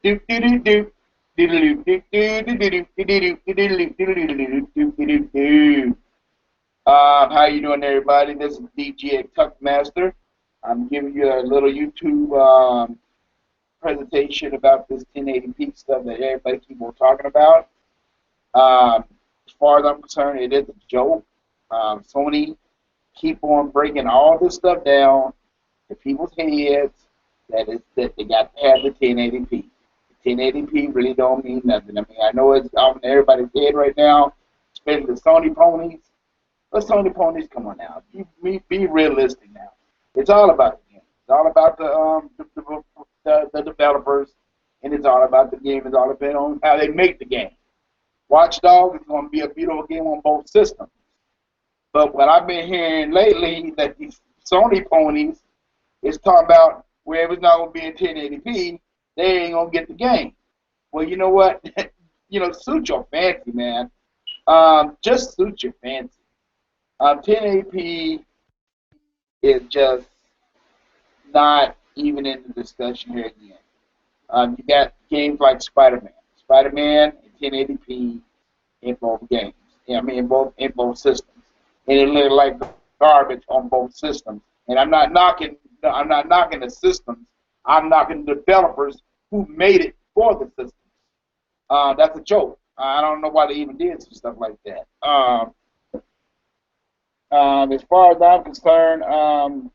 Do do do do. How you doing, everybody? This is DJ Tuckmaster. I'm giving you a little YouTube presentation about this 1080p stuff that everybody keep on talking about. As far as I'm concerned, it is a joke. Sony keep on breaking all this stuff down to people's heads that they got to have the 1080p. 1080p really don't mean nothing. I mean, I know it's on everybody's head right now, especially the Sony ponies. But Sony ponies, come on now, be realistic now. It's all about the game. It's all about the developers, and it's all about the game. It's all about on how they make the game. Watch Dogs is going to be a beautiful game on both systems. But what I've been hearing lately that these Sony ponies is talking about where it's not going to be in 1080p, they ain't going to get the game. Well, you know what? Suit your fancy, man. Just suit your fancy. 1080p is just not even in the discussion here again. You got games like Spider-Man. Spider-Man in 1080p in both games. I mean, in both systems. And it looked like garbage on both systems. And I'm not knocking the systems. I'm knocking the developers who made it for the systems. That's a joke. I don't know why they even did some stuff like that. As far as I'm concerned, and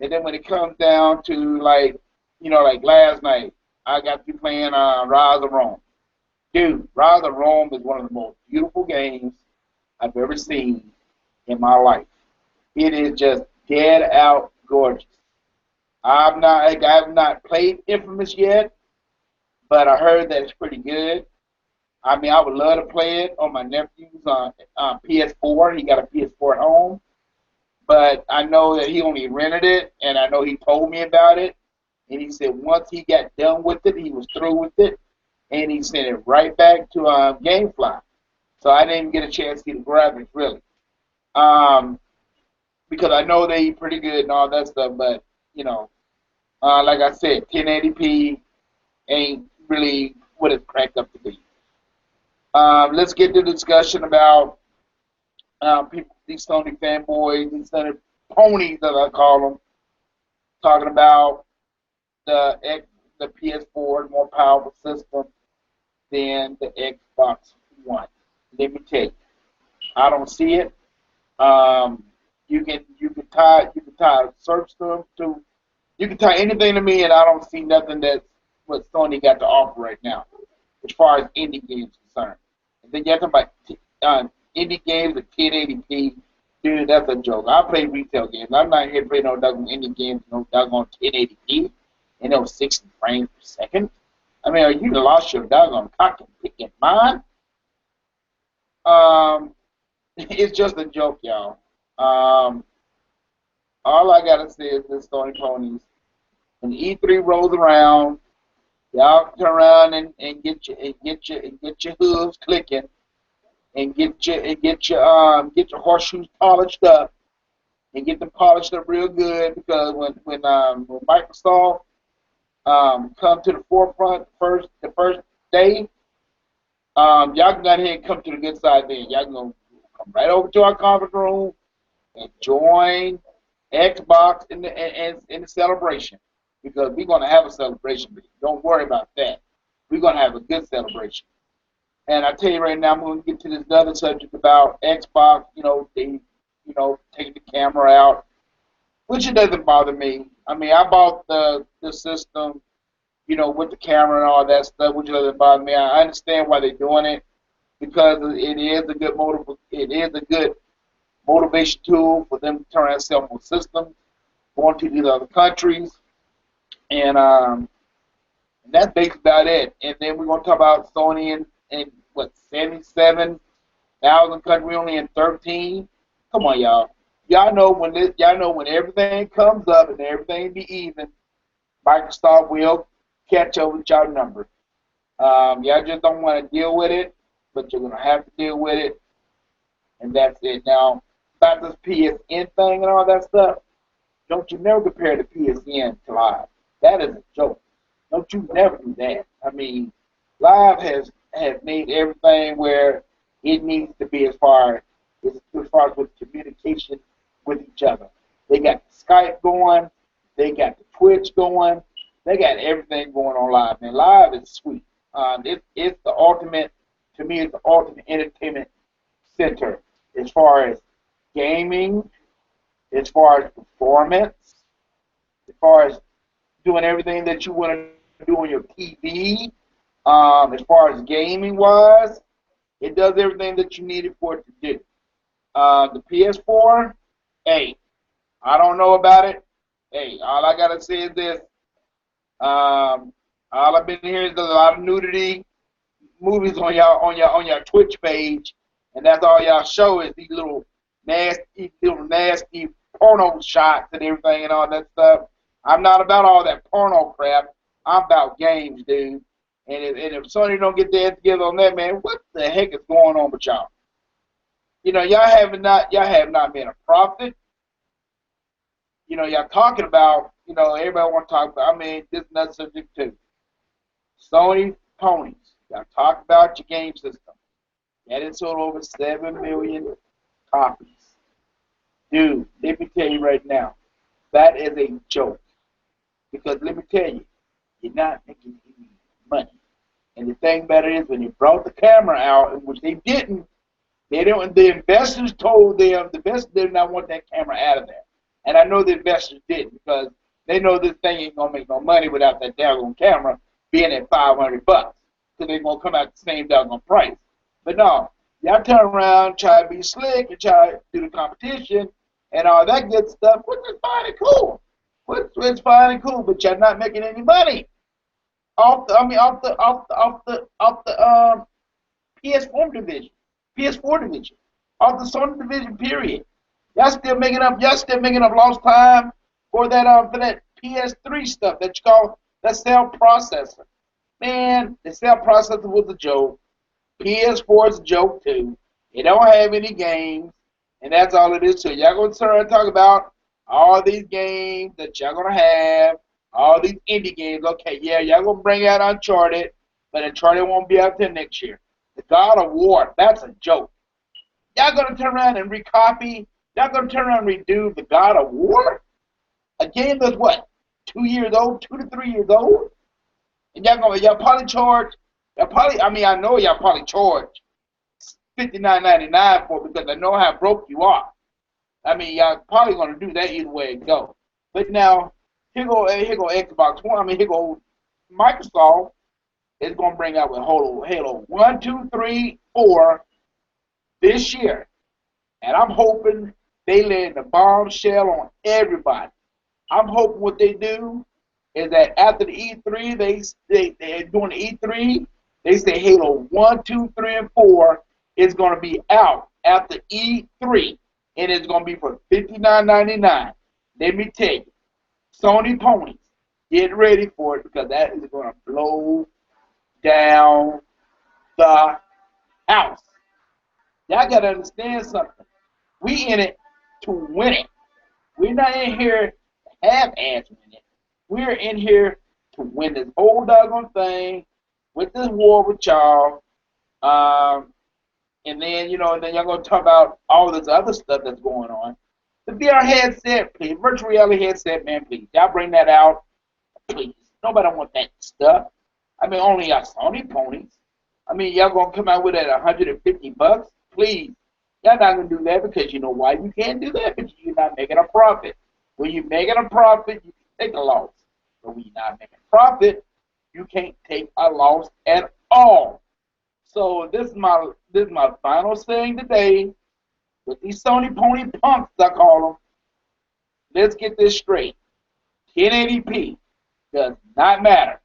then when it comes down to like last night, I got to be playing Rise of Rome. Dude, Rise of Rome is one of the most beautiful games I've ever seen in my life. It is just dead out gorgeous. I've not played Infamous yet, but I heard that it's pretty good. I mean, I would love to play it on my nephew's PS4. He got a PS4 at home, but I know that he only rented it, and I know he told me about it, and he said once he got done with it, he was through with it, and he sent it right back to GameFly. So I didn't even get a chance to see the graphics really, because I know they pretty good and all that stuff, but like I said, 1080p ain't really what it's cracked up to be. Let's get to the discussion about people, these Sony fanboys, these Sony ponies, as I call them, talking about the PS4 more powerful system than the Xbox One. Let me tell you, I don't see it. You can tie search them to, you can tie anything to me, and I don't see nothing that's what Sony got to offer right now, as far as indie games concerned. And then you're talking about indie games at 1080p. Dude, that's a joke. I play retail games. I'm not here to play no doggone indie games, no doggone 1080p, and no 60 frames per second. I mean, are you lost your doggone cock and picking mind? It's just a joke, y'all. All I gotta say is this, Sony ponies. When E3 rolls around, y'all turn around and get your hooves clicking, and get your horseshoes polished up, and get them polished up real good, because when Microsoft come to the forefront the first day, y'all can go ahead and come to the good side then. Y'all can come right over to our conference room and join Xbox in the celebration, because we're gonna have a celebration. Don't worry about that. We're gonna have a good celebration. And I tell you right now, I'm gonna get to this other subject about Xbox. They taking the camera out, which it doesn't bother me. I mean, I bought the system, with the camera and all that stuff, which doesn't bother me. I understand why they're doing it, because it is a good motivation tool for them to turn and sell more systems, going to these other countries, and that's basically about it. And then we're gonna talk about Sony in what, 77,000 countries, we only in 13. Come on, y'all. Y'all know when everything comes up and everything be even, Microsoft will catch up with y'all numbers. Y'all just don't want to deal with it, but you're gonna have to deal with it, and that's it. Now, about this PSN thing and all that stuff, don't you never compare the PSN to live. That is a joke. Don't you never do that. I mean, live has made everything where it needs to be as far as with communication with each other. They got Skype going, they got the Twitch going, they got everything going on live. Man, live is sweet. It's the ultimate, to me, it's the ultimate entertainment center as far as gaming, as far as performance, as far as doing everything that you want to do on your TV. As far as gaming wise, it does everything that you need it for it to do. The PS4, hey, I don't know about it. Hey, all I gotta say is this. All I've been hearing is a lot of nudity movies on your Twitch page, and that's all y'all show is these little nasty porno shots and everything and all that stuff. I'm not about all that porno crap. I'm about games, dude. And if Sony don't get their head together on that, man, what the heck is going on with y'all? Y'all have not made a profit. Y'all talking about, everybody want to talk about, I mean, this is another subject too. Sony ponies. Y'all talk about your game system. That it sold over 7 million copies. Dude, let me tell you right now, that is a joke. Because let me tell you, you're not making any money. And the thing about it is, when they brought the camera out, which they didn't, the investors told them, the investors did not want that camera out of there. And I know the investors didn't, because they know this thing ain't going to make no money without that daggone camera being at $500. So they're going to come out the same daggone price. But no, y'all turn around, try to be slick, and try to do the competition, and all that good stuff, which is fine and cool. It's fine and cool, but you're not making any money off the PS4 division, off the Sony division. Period. Y'all still making up lost time for that PS3 stuff that you call that cell processor. Man, the cell processor was a joke. PS4 is a joke too. It don't have any games, and that's all it is to it. Y'all gonna start and talk about all these games that y'all gonna have, all these indie games. Okay, yeah, y'all gonna bring out Uncharted, but Uncharted won't be out till next year. The God of War, that's a joke. Y'all gonna turn around and recopy? Y'all gonna turn around and redo the God of War? A game that's what, 2 years old, 2 to 3 years old? And y'all probably charge. I know y'all probably charge $59.99 for it because I know how broke you are. I mean, y'all probably gonna do that either way it go. But now, here go Xbox One. I mean, here go Microsoft is gonna bring out with Halo 1, 2, 3, 4 this year, and I'm hoping they lay the bombshell on everybody. I'm hoping what they do is that after the E3, they're doing the E3. They say Halo 1, 2, 3, and 4 is gonna be out after E3. And it's going to be for $59.99. Let me tell you, Sony ponies, get ready for it because that is going to blow down the house. Y'all got to understand something. We in it to win it. We're not in here to half-ass win it. We're in here to win this whole doggone thing with this war with y'all. And then, then y'all going to talk about all this other stuff that's going on. The VR headset, please. Virtual reality headset, man, please. Y'all bring that out, please. Nobody want that stuff. I mean, only y'all Sony ponies. I mean, y'all going to come out with it at $150? Please. Y'all not going to do that because you know why you can't do that? Because you're not making a profit. When you're making a profit, you can take a loss. But when you're not making a profit, you can't take a loss at all. So this is my final saying today with these Sony pony punks, I call them. Let's get this straight. 1080p does not matter.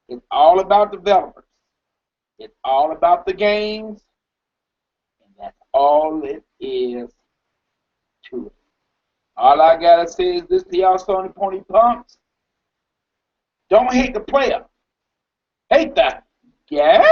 It's all about developers. It's all about the games, and that's all it is to it. All I gotta say is this to y'all Sony pony punks: don't hate the player, hate the game.